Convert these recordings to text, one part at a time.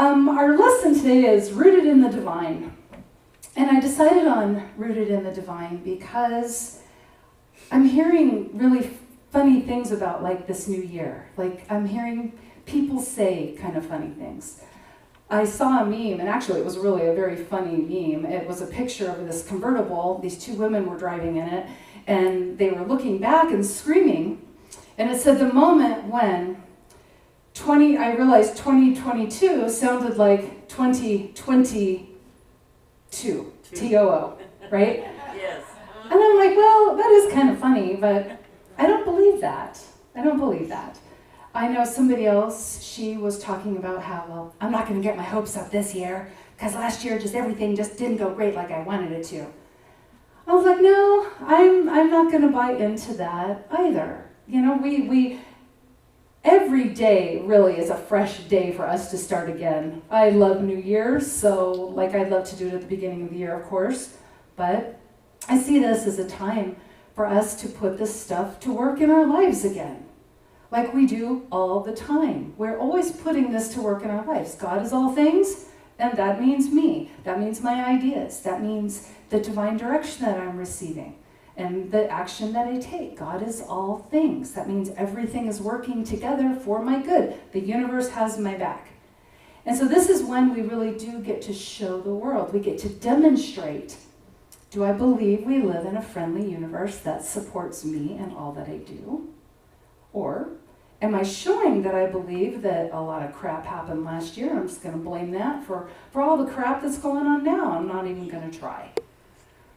Our lesson today is Rooted in the Divine. And I decided on Rooted in the Divine because I'm hearing really funny things about like this new year. Like I'm hearing people say kind of funny things. I saw a meme, and actually it was really a very funny meme. It was a picture of this convertible. These two women were driving in it, and they were looking back and screaming. And it said the moment when I realized 2022 sounded like 2022, T-O-O, right? Yes. And I'm like, well, that is kind of funny, but I don't believe that. I don't believe that. I know somebody else, she was talking about how, well, I'm not going to get my hopes up this year because last year everything just didn't go great like I wanted it to. I was like, no, I'm not going to buy into that either. You know, we every day really is a fresh day for us to start again. I love New Year's, so like I'd love to do it at the beginning of the year, of course, but I see this as a time for us to put this stuff to work in our lives again, like we do all the time. We're always putting this to work in our lives. God is all things, and that means me. That means my ideas. That means the divine direction that I'm receiving and the action that I take. God is all things. That means everything is working together for my good. The universe has my back. And so this is when we really do get to show the world. We get to demonstrate, do I believe we live in a friendly universe that supports me and all that I do? Or am I showing that I believe that a lot of crap happened last year? I'm just going to blame that for all the crap that's going on now. I'm not even going to try.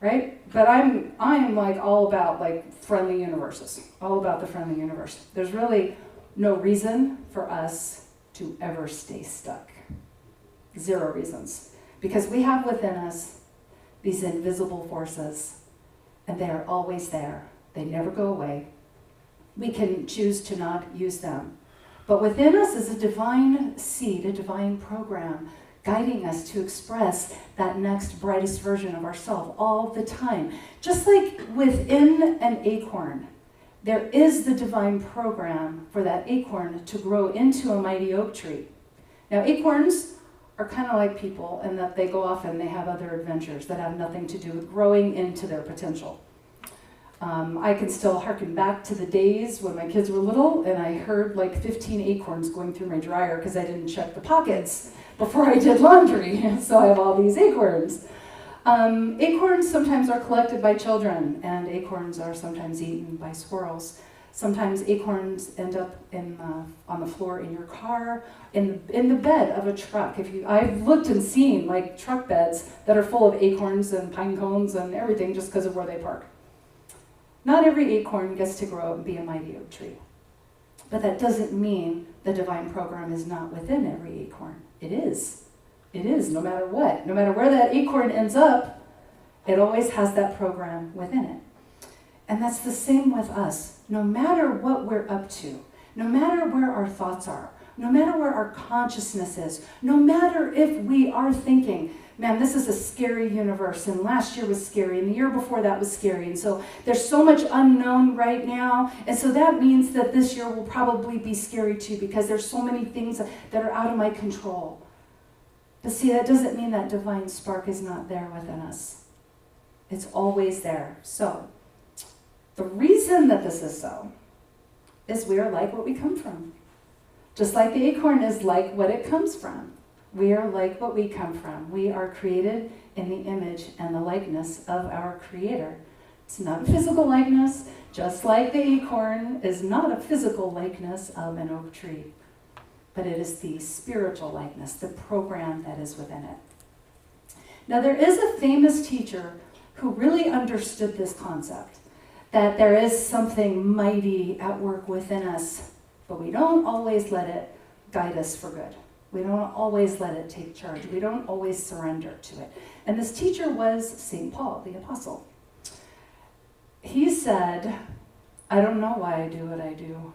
Right? But I'm like all about like friendly universes, all about the friendly universe. There's really no reason for us to ever stay stuck. Zero reasons. Because we have within us these invisible forces, and they are always there. They never go away. We can choose to not use them. But within us is a divine seed, a divine program, guiding us to express that next brightest version of ourselves all the time. Just like within an acorn, there is the divine program for that acorn to grow into a mighty oak tree. Now, acorns are kind of like people in that they go off and they have other adventures that have nothing to do with growing into their potential. I can still harken back to the days when my kids were little and I heard like 15 acorns going through my dryer because I didn't check the pockets before I did laundry. So I have all these acorns. Acorns sometimes are collected by children, and acorns are sometimes eaten by squirrels. Sometimes acorns end up on the floor in your car, in the bed of a truck. I've looked and seen like truck beds that are full of acorns and pine cones and everything just because of where they park. Not every acorn gets to grow up and be a mighty oak tree. But that doesn't mean the divine program is not within every acorn. It is. It is, no matter what. No matter where that acorn ends up, it always has that program within it. And that's the same with us. No matter what we're up to, no matter where our thoughts are, no matter where our consciousness is, no matter if we are thinking, man, this is a scary universe, and last year was scary, and the year before that was scary, and so there's so much unknown right now, and so that means that this year will probably be scary too, because there's so many things that are out of my control. But see, that doesn't mean that divine spark is not there within us. It's always there. So, the reason that this is so is we are like what we come from. Just like the acorn is like what it comes from. We are like what we come from. We are created in the image and the likeness of our Creator. It's not a physical likeness, just like the acorn is not a physical likeness of an oak tree, but it is the spiritual likeness, the program that is within it. Now, there is a famous teacher who really understood this concept, that there is something mighty at work within us, but we don't always let it guide us for good. We don't always let it take charge. We don't always surrender to it. And this teacher was St. Paul, the apostle. He said, I don't know why I do what I do.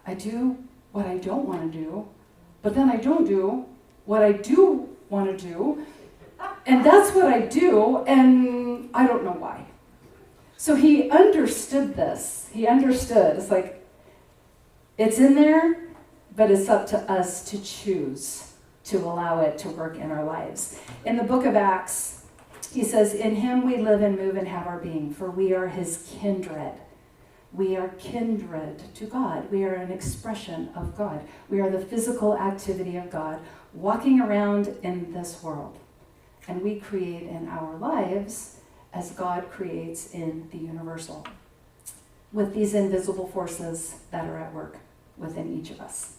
I do what I don't want to do, but then I don't do what I do want to do. And that's what I do, and I don't know why. So he understood this. He understood. It's like, it's in there, but it's up to us to choose to allow it to work in our lives. In the book of Acts, he says, "In him we live and move and have our being, for we are his kindred." We are kindred to God. We are an expression of God. We are the physical activity of God walking around in this world. And we create in our lives as God creates in the universal, with these invisible forces that are at work within each of us.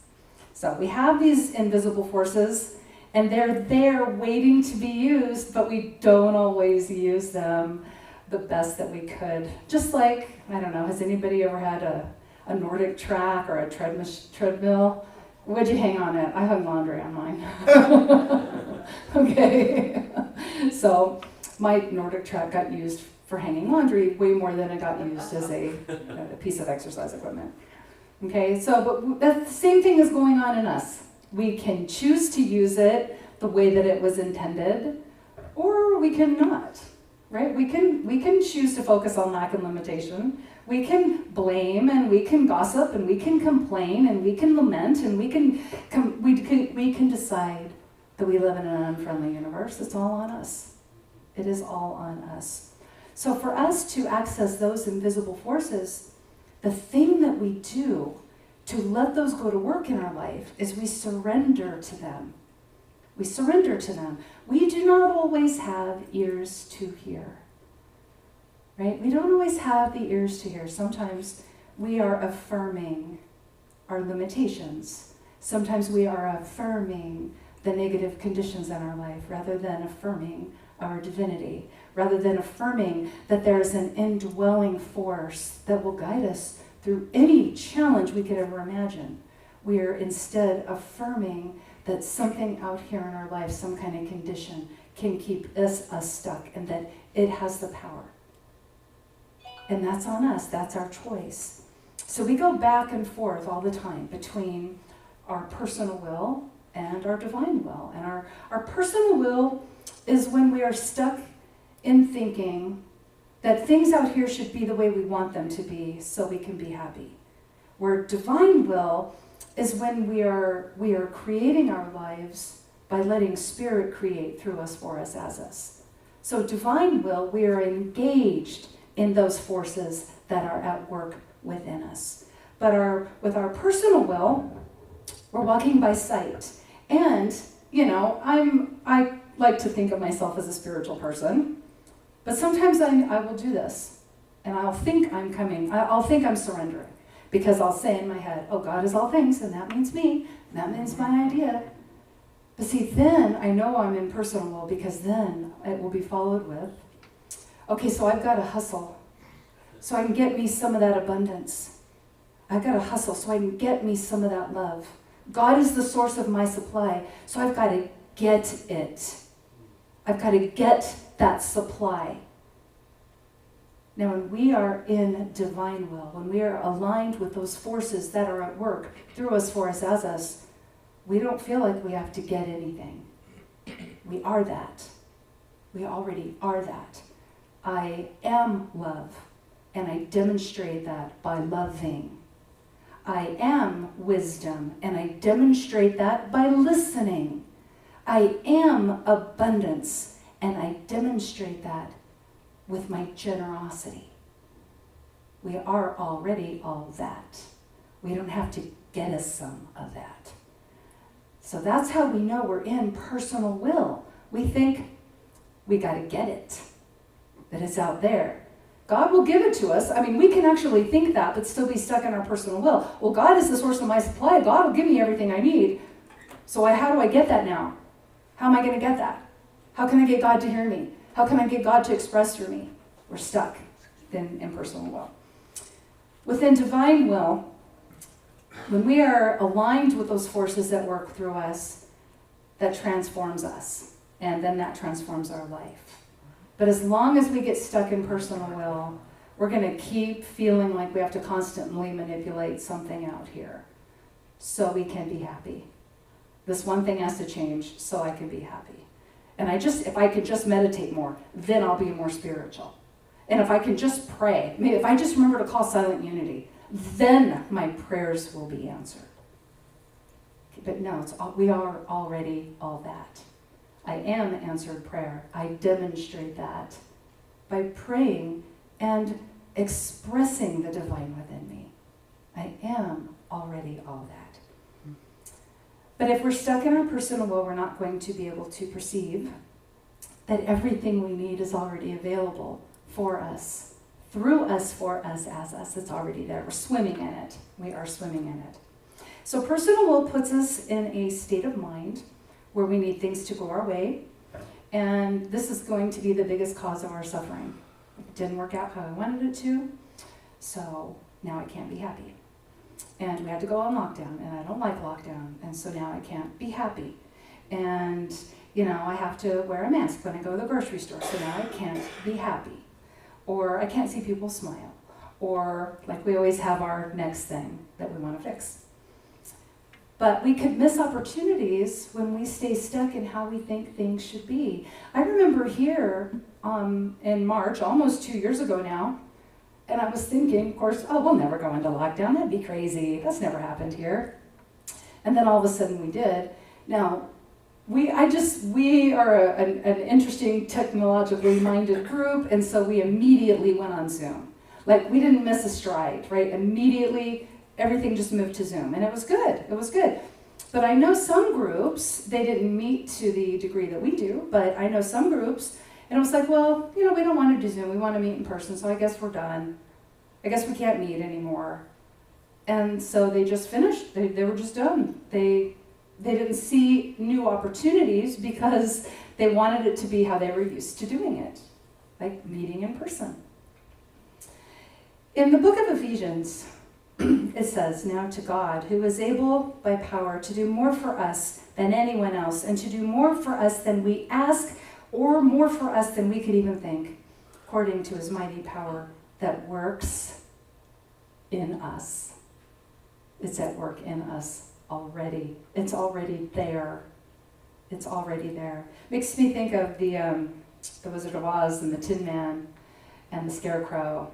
So we have these invisible forces, and they're there waiting to be used, but we don't always use them the best that we could. Just like, I don't know, has anybody ever had a Nordic track or a treadmill? What'd you hang on it? I hung laundry on mine. Okay. So my Nordic track got used for hanging laundry way more than it got used as a piece of exercise equipment. Okay, so but the same thing is going on in us. We can choose to use it the way that it was intended, or we can not. Right? We can choose to focus on lack and limitation. We can blame and we can gossip and we can complain and we can lament and we can decide that we live in an unfriendly universe. It's all on us. It is all on us. So for us to access those invisible forces, the thing that we do to let those go to work in our life is we surrender to them. We surrender to them. We do not always have ears to hear. Right? We don't always have the ears to hear. Sometimes we are affirming our limitations. Sometimes we are affirming the negative conditions in our life rather than affirming our divinity, rather than affirming that there's an indwelling force that will guide us through any challenge we could ever imagine. We are instead affirming that something out here in our life, some kind of condition, can keep us stuck, and that it has the power. And that's on us. That's our choice. So we go back and forth all the time between our personal will and our divine will. And our personal will is when we are stuck in thinking that things out here should be the way we want them to be so we can be happy. Where divine will is when we are creating our lives by letting Spirit create through us, for us, as us. So divine will, we are engaged in those forces that are at work within us. But with our personal will, we're walking by sight. And, I like to think of myself as a spiritual person, but sometimes I will do this, and I'll think I'm surrendering. Because I'll say in my head, oh, God is all things, and that means me, and that means my idea. But see, then I know I'm in personal will, because then it will be followed with, okay, so I've got to hustle so I can get me some of that abundance. I've got to hustle so I can get me some of that love. God is the source of my supply, so I've got to get it. I've got to get that supply. Now, when we are in divine will, when we are aligned with those forces that are at work through us, for us, as us, we don't feel like we have to get anything. We are that. We already are that. I am love, and I demonstrate that by loving. I am wisdom, and I demonstrate that by listening. I am abundance, and I demonstrate that with my generosity. We are already all that. We don't have to get us some of that. So that's how we know we're in personal will. We think we got to get it, that it's out there. God will give it to us. I mean, we can actually think that, but still be stuck in our personal will. Well, God is the source of my supply. God will give me everything I need. So how do I get that now? How am I going to get that? How can I get God to hear me? How can I get God to express through me? We're stuck in personal will. Within divine will, when we are aligned with those forces that work through us, that transforms us, and then that transforms our life. But as long as we get stuck in personal will, we're going to keep feeling like we have to constantly manipulate something out here so we can be happy. This one thing has to change so I can be happy. And if I could just meditate more, then I'll be more spiritual. And if I can just pray, maybe if I just remember to call silent unity, then my prayers will be answered. But no, we are already all that. I am answered prayer. I demonstrate that by praying and expressing the divine within me. I am already all that. But if we're stuck in our personal will, we're not going to be able to perceive that everything we need is already available for us, through us, for us, as us. It's already there. We're swimming in it. We are swimming in it. So personal will puts us in a state of mind where we need things to go our way. And this is going to be the biggest cause of our suffering. It didn't work out how I wanted it to, so now I can't be happy. And we had to go on lockdown, and I don't like lockdown, and so now I can't be happy. And, I have to wear a mask when I go to the grocery store, so now I can't be happy. Or I can't see people smile. Or, like, we always have our next thing that we want to fix. But we could miss opportunities when we stay stuck in how we think things should be. I remember here in March, almost 2 years ago now, and I was thinking, of course, we'll never go into lockdown. That'd be crazy. That's never happened here. And then all of a sudden we did. Now, we are an interesting technologically minded group, and so we immediately went on Zoom. Like, we didn't miss a stride, right? Immediately, everything just moved to Zoom, and it was good. It was good. But I know some groups, they didn't meet to the degree that we do, but I know some groups, and it was like, well, we don't want to do Zoom. We want to meet in person, so I guess we're done. I guess we can't meet anymore. And so they just finished. They were just done. They didn't see new opportunities because they wanted it to be how they were used to doing it, like meeting in person. In the book of Ephesians, it says, "Now to God, who is able by power to do more for us than anyone else, and to do more for us than we ask, or more for us than we could even think, according to his mighty power that works in us." It's at work in us already. It's already there. It's already there. Makes me think of the Wizard of Oz and the Tin Man and the Scarecrow.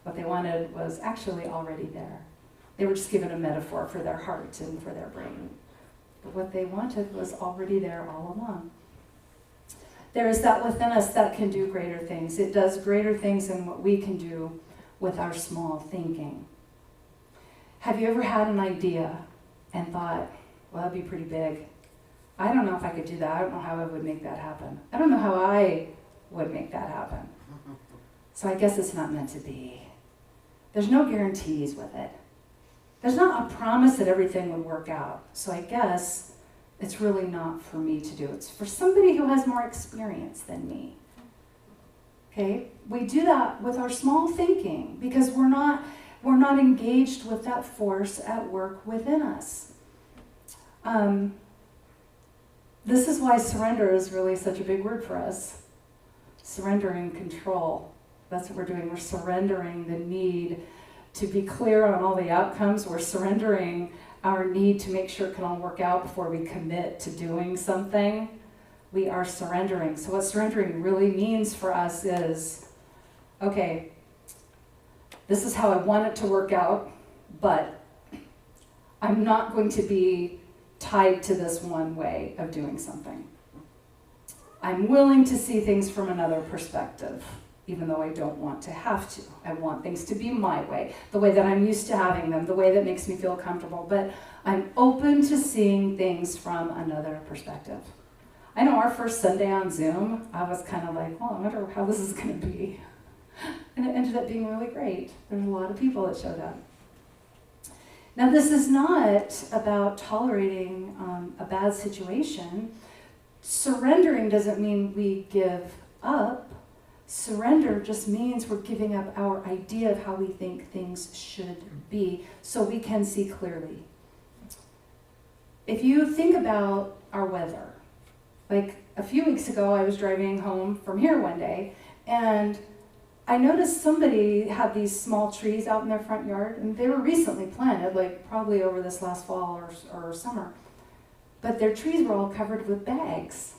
What they wanted was actually already there. They were just given a metaphor for their heart and for their brain. But what they wanted was already there all along. There is that within us that can do greater things. It does greater things than what we can do with our small thinking. Have you ever had an idea and thought, well, that'd be pretty big. I don't know if I could do that. I don't know how I would make that happen. I don't know how I would make that happen. So I guess it's not meant to be. There's no guarantees with it. There's not a promise that everything would work out. So I guess it's really not for me to do. It's for somebody who has more experience than me. Okay? We do that with our small thinking because we're not engaged with that force at work within us. This is why surrender is really such a big word for us. Surrendering control. That's what we're doing. We're surrendering the need to be clear on all the outcomes. We're surrendering our need to make sure it can all work out before we commit to doing something. We are surrendering. So what surrendering really means for us is, okay, this is how I want it to work out, but I'm not going to be tied to this one way of doing something. I'm willing to see things from another perspective, even though I don't want to have to. I want things to be my way, the way that I'm used to having them, the way that makes me feel comfortable, but I'm open to seeing things from another perspective. I know our first Sunday on Zoom, I was kind of like, well, I wonder how this is going to be. And it ended up being really great. There's a lot of people that showed up. Now, this is not about tolerating a bad situation. Surrendering doesn't mean we give up. Surrender just means we're giving up our idea of how we think things should be so we can see clearly. If you think about our weather, like a few weeks ago I was driving home from here one day and I noticed somebody had these small trees out in their front yard, and they were recently planted, like probably over this last fall or summer. But their trees were all covered with bags.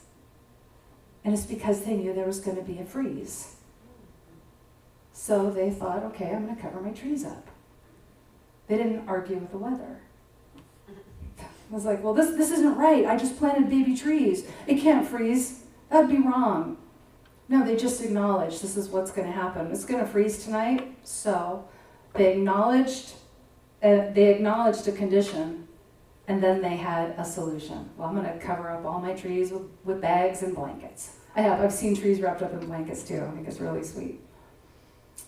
And it's because they knew there was going to be a freeze. So they thought, okay, I'm going to cover my trees up. They didn't argue with the weather. I was like, well, this isn't right. I just planted baby trees. It can't freeze. That'd be wrong. No, they just acknowledged this is what's going to happen. It's going to freeze tonight. So they acknowledged a condition, and then they had a solution. Well, I'm going to cover up all my trees with bags and blankets. I've seen trees wrapped up in blankets too. I think it's really sweet.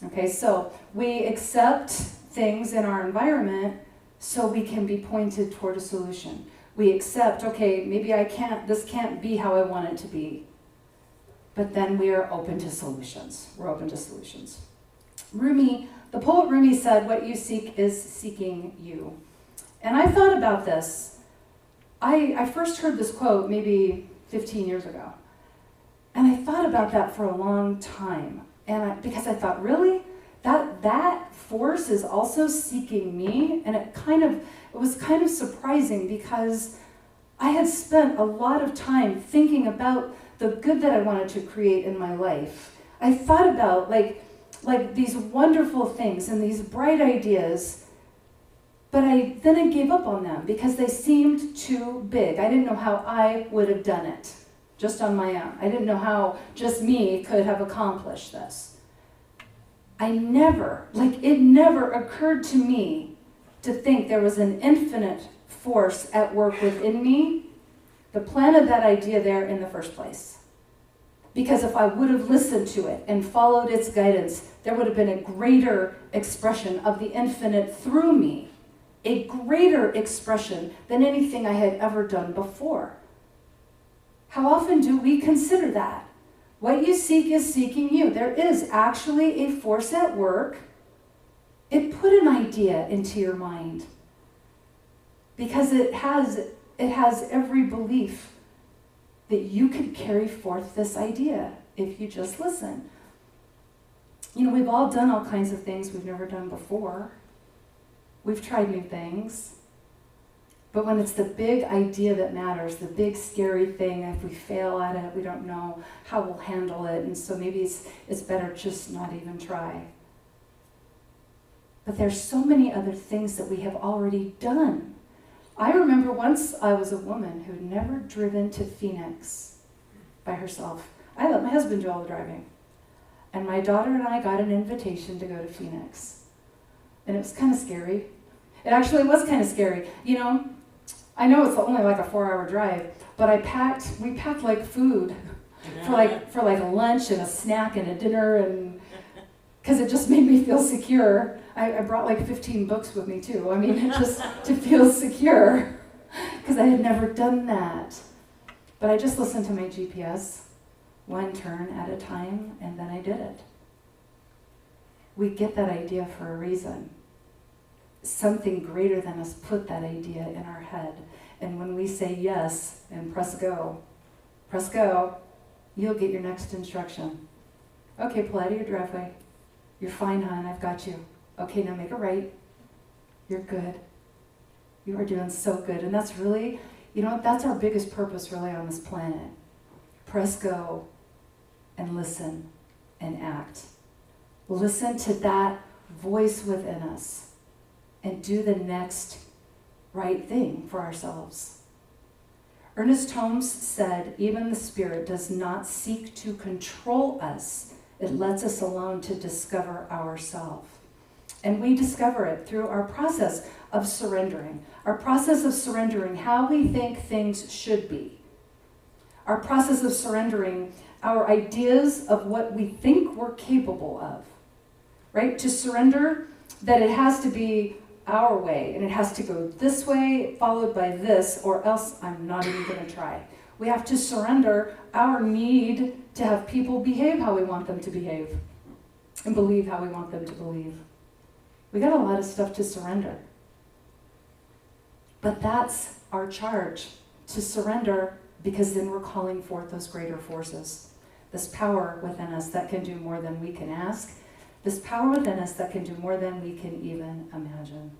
Okay, so we accept things in our environment so we can be pointed toward a solution. We accept, okay, maybe this can't be how I want it to be. But then we are open to solutions. We're open to solutions. The poet Rumi said, what you seek is seeking you. And I thought about this. I first heard this quote maybe 15 years ago. And I thought about that for a long time. Because I thought, really? That force is also seeking me? And it was kind of surprising because I had spent a lot of time thinking about the good that I wanted to create in my life. I thought about like these wonderful things and these bright ideas, but then I gave up on them because they seemed too big. I didn't know how I would have done it just on my own. I didn't know how just me could have accomplished this. It never occurred to me to think there was an infinite force at work within me that planted that idea there in the first place. Because if I would have listened to it and followed its guidance, there would have been a greater expression of the infinite through me, a greater expression than anything I had ever done before. How often do we consider that? What you seek is seeking you. There is actually a force at work. It put an idea into your mind because it has every belief that you could carry forth this idea if you just listen. We've all done all kinds of things we've never done before. We've tried new things. But when it's the big idea that matters, the big scary thing, if we fail at it, we don't know how we'll handle it, and so maybe it's better just not even try. But there's so many other things that we have already done. I remember once I was a woman who had never driven to Phoenix by herself. I let my husband do all the driving. And my daughter and I got an invitation to go to Phoenix. And it was kind of scary. It actually was kind of scary. I know it's only like a 4-hour drive, but we packed like food for like a lunch and a snack and a dinner, and because it just made me feel secure. I brought like 15 books with me too. Just to feel secure, because I had never done that. But I just listened to my GPS, one turn at a time, and then I did it. We get that idea for a reason. Something greater than us put that idea in our head. And when we say yes and press go, you'll get your next instruction. Okay, pull out of your driveway. You're fine, hon, I've got you. Okay, now make a right. You're good. You are doing so good. And that's really, that's our biggest purpose really on this planet. Press go and listen and act. Listen to that voice within us and do the next right thing for ourselves. Ernest Holmes said, even the Spirit does not seek to control us. It lets us alone to discover ourselves. And we discover it through our process of surrendering. Our process of surrendering how we think things should be. Our process of surrendering our ideas of what we think we're capable of. Right? To surrender that it has to be our way, and it has to go this way, followed by this, or else I'm not even going to try. We have to surrender our need to have people behave how we want them to behave, and believe how we want them to believe. We got a lot of stuff to surrender. But that's our charge, to surrender, because then we're calling forth those greater forces. This power within us that can do more than we can ask. This power within us that can do more than we can even imagine.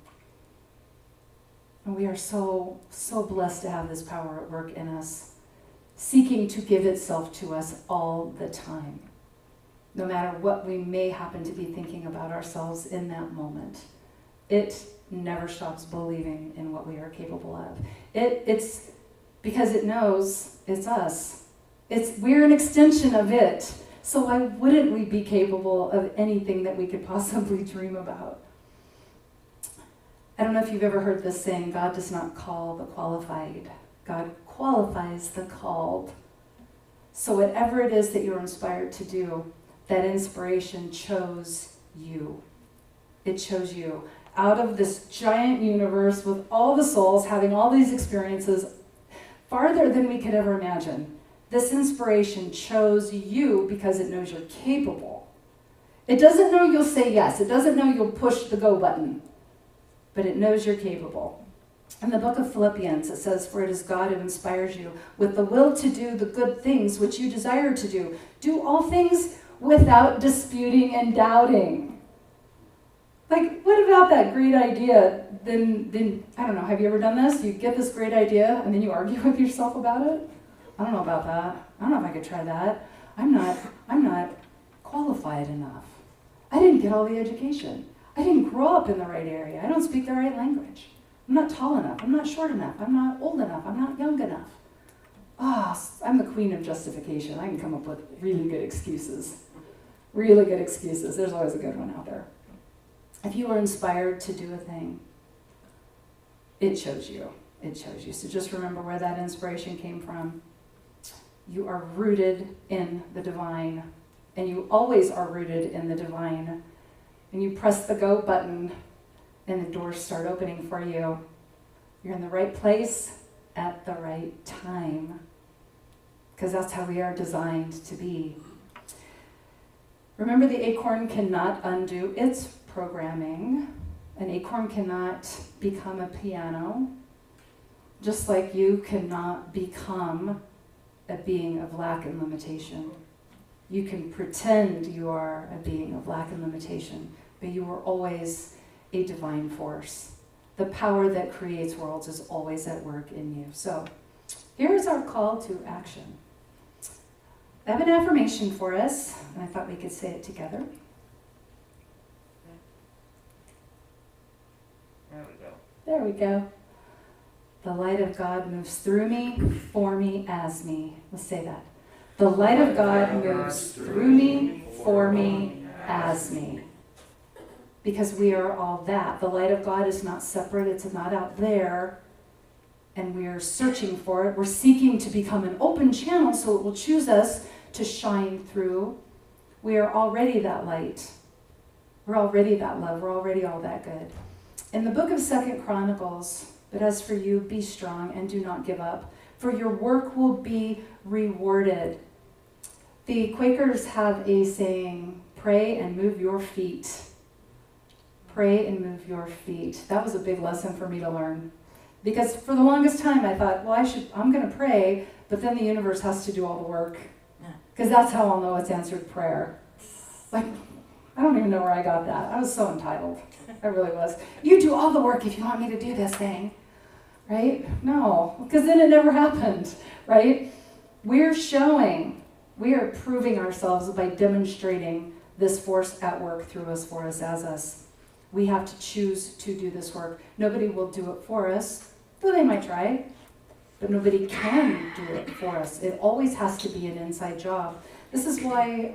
And we are so, so blessed to have this power at work in us, seeking to give itself to us all the time, no matter what we may happen to be thinking about ourselves in that moment. it never stops believing in what we are capable of. It's because it knows it's us. We're an extension of it. So why wouldn't we be capable of anything that we could possibly dream about? I don't know if you've ever heard this saying, God does not call the qualified. God qualifies the called. So whatever it is that you're inspired to do, that inspiration chose you. It chose you. Out of this giant universe with all the souls having all these experiences farther than we could ever imagine, this inspiration chose you because it knows you're capable. It doesn't know you'll say yes. It doesn't know you'll push the go button. But it knows you're capable. In the book of Philippians, it says, "For it is God who inspires you with the will to do the good things which you desire to do. Do all things without disputing and doubting." Like, what about that great idea? Then I don't know, have you ever done this? You get this great idea and then you argue with yourself about it? I don't know about that. I don't know if I could try that. I'm not qualified enough. I didn't get all the education. I didn't grow up in the right area. I don't speak the right language. I'm not tall enough. I'm not short enough. I'm not old enough. I'm not young enough. I'm the queen of justification. I can come up with really good excuses. Really good excuses. There's always a good one out there. If you were inspired to do a thing, it chose you. It chose you. So just remember where that inspiration came from. You are rooted in the divine, and you always are rooted in the divine. And you press the go button, and the doors start opening for you. You're in the right place at the right time, because that's how we are designed to be. Remember, the acorn cannot undo its programming. An acorn cannot become a piano, just like you cannot become a being of lack and limitation. You can pretend you are a being of lack and limitation, but you are always a divine force. The power that creates worlds is always at work in you. So here's our call to action. I have an affirmation for us, and I thought we could say it together. There we go. There we go. The light of God moves through me, for me, as me. Let's say that. The light of God moves through me, for me, as me. Because we are all that. The light of God is not separate. It's not out there. And we are searching for it. We're seeking to become an open channel so it will choose us to shine through. We are already that light. We're already that love. We're already all that good. In the book of 2 Chronicles, "But as for you, be strong and do not give up, for your work will be rewarded." The Quakers have a saying, "Pray and move your feet." Pray and move your feet. That was a big lesson for me to learn. Because for the longest time I thought, well, I'm going to pray, but then the universe has to do all the work. Because that's how I'll know it's answered prayer. Like, I don't even know where I got that. I was so entitled. I really was. You do all the work if you want me to do this thing. Right? No, because then it never happened. Right? We are proving ourselves by demonstrating this force at work through us, for us, as us. We have to choose to do this work. Nobody will do it for us, though they might try, but nobody can do it for us. It always has to be an inside job. This is why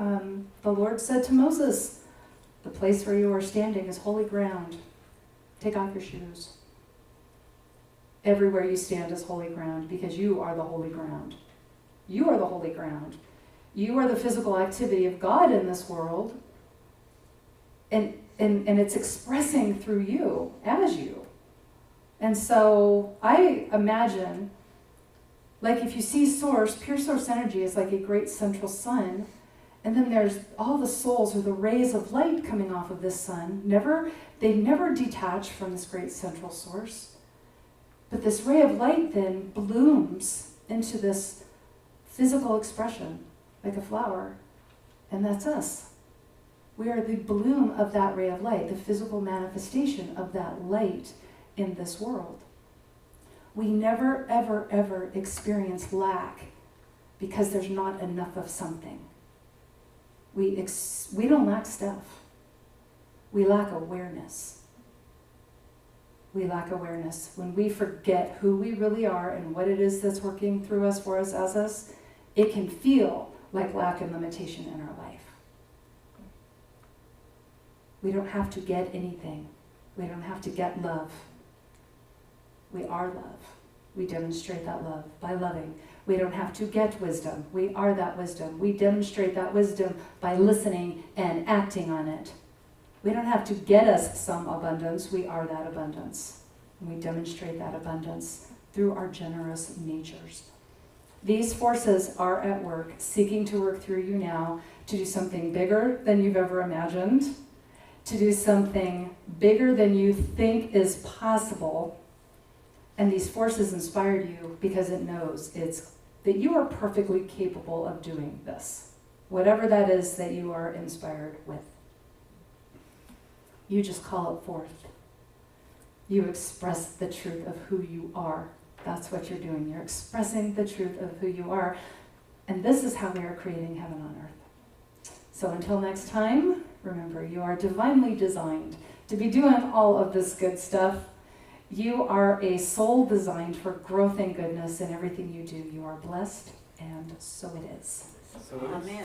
the Lord said to Moses, "The place where you are standing is holy ground. Take off your shoes." Everywhere you stand is holy ground, because you are the holy ground. You are the holy ground. You are the physical activity of God in this world, and it's expressing through you, as you. And so I imagine, like if you see source, pure source energy is like a great central sun, and then there's all the souls or the rays of light coming off of this sun. They never detach from this great central source. But this ray of light then blooms into this physical expression, like a flower, and that's us. We are the bloom of that ray of light, the physical manifestation of that light in this world. We never, ever, ever experience lack because there's not enough of something. We don't lack stuff. We lack awareness. we lack awareness. When we forget who we really are and what it is that's working through us, for us, as us, it can feel like lack and limitation in our life. We don't have to get anything. We don't have to get love. We are love. We demonstrate that love by loving. We don't have to get wisdom. We are that wisdom. We demonstrate that wisdom by listening and acting on it. We don't have to get us some abundance. We are that abundance. And we demonstrate that abundance through our generous natures. These forces are at work, seeking to work through you now to do something bigger than you've ever imagined, to do something bigger than you think is possible. And these forces inspired you because it knows that you are perfectly capable of doing this, whatever that is that you are inspired with. You just call it forth. You express the truth of who you are. That's what you're doing. You're expressing the truth of who you are. And this is how we are creating heaven on earth. So until next time, remember, you are divinely designed to be doing all of this good stuff. You are a soul designed for growth and goodness in everything you do. You are blessed, and so it is. Amen.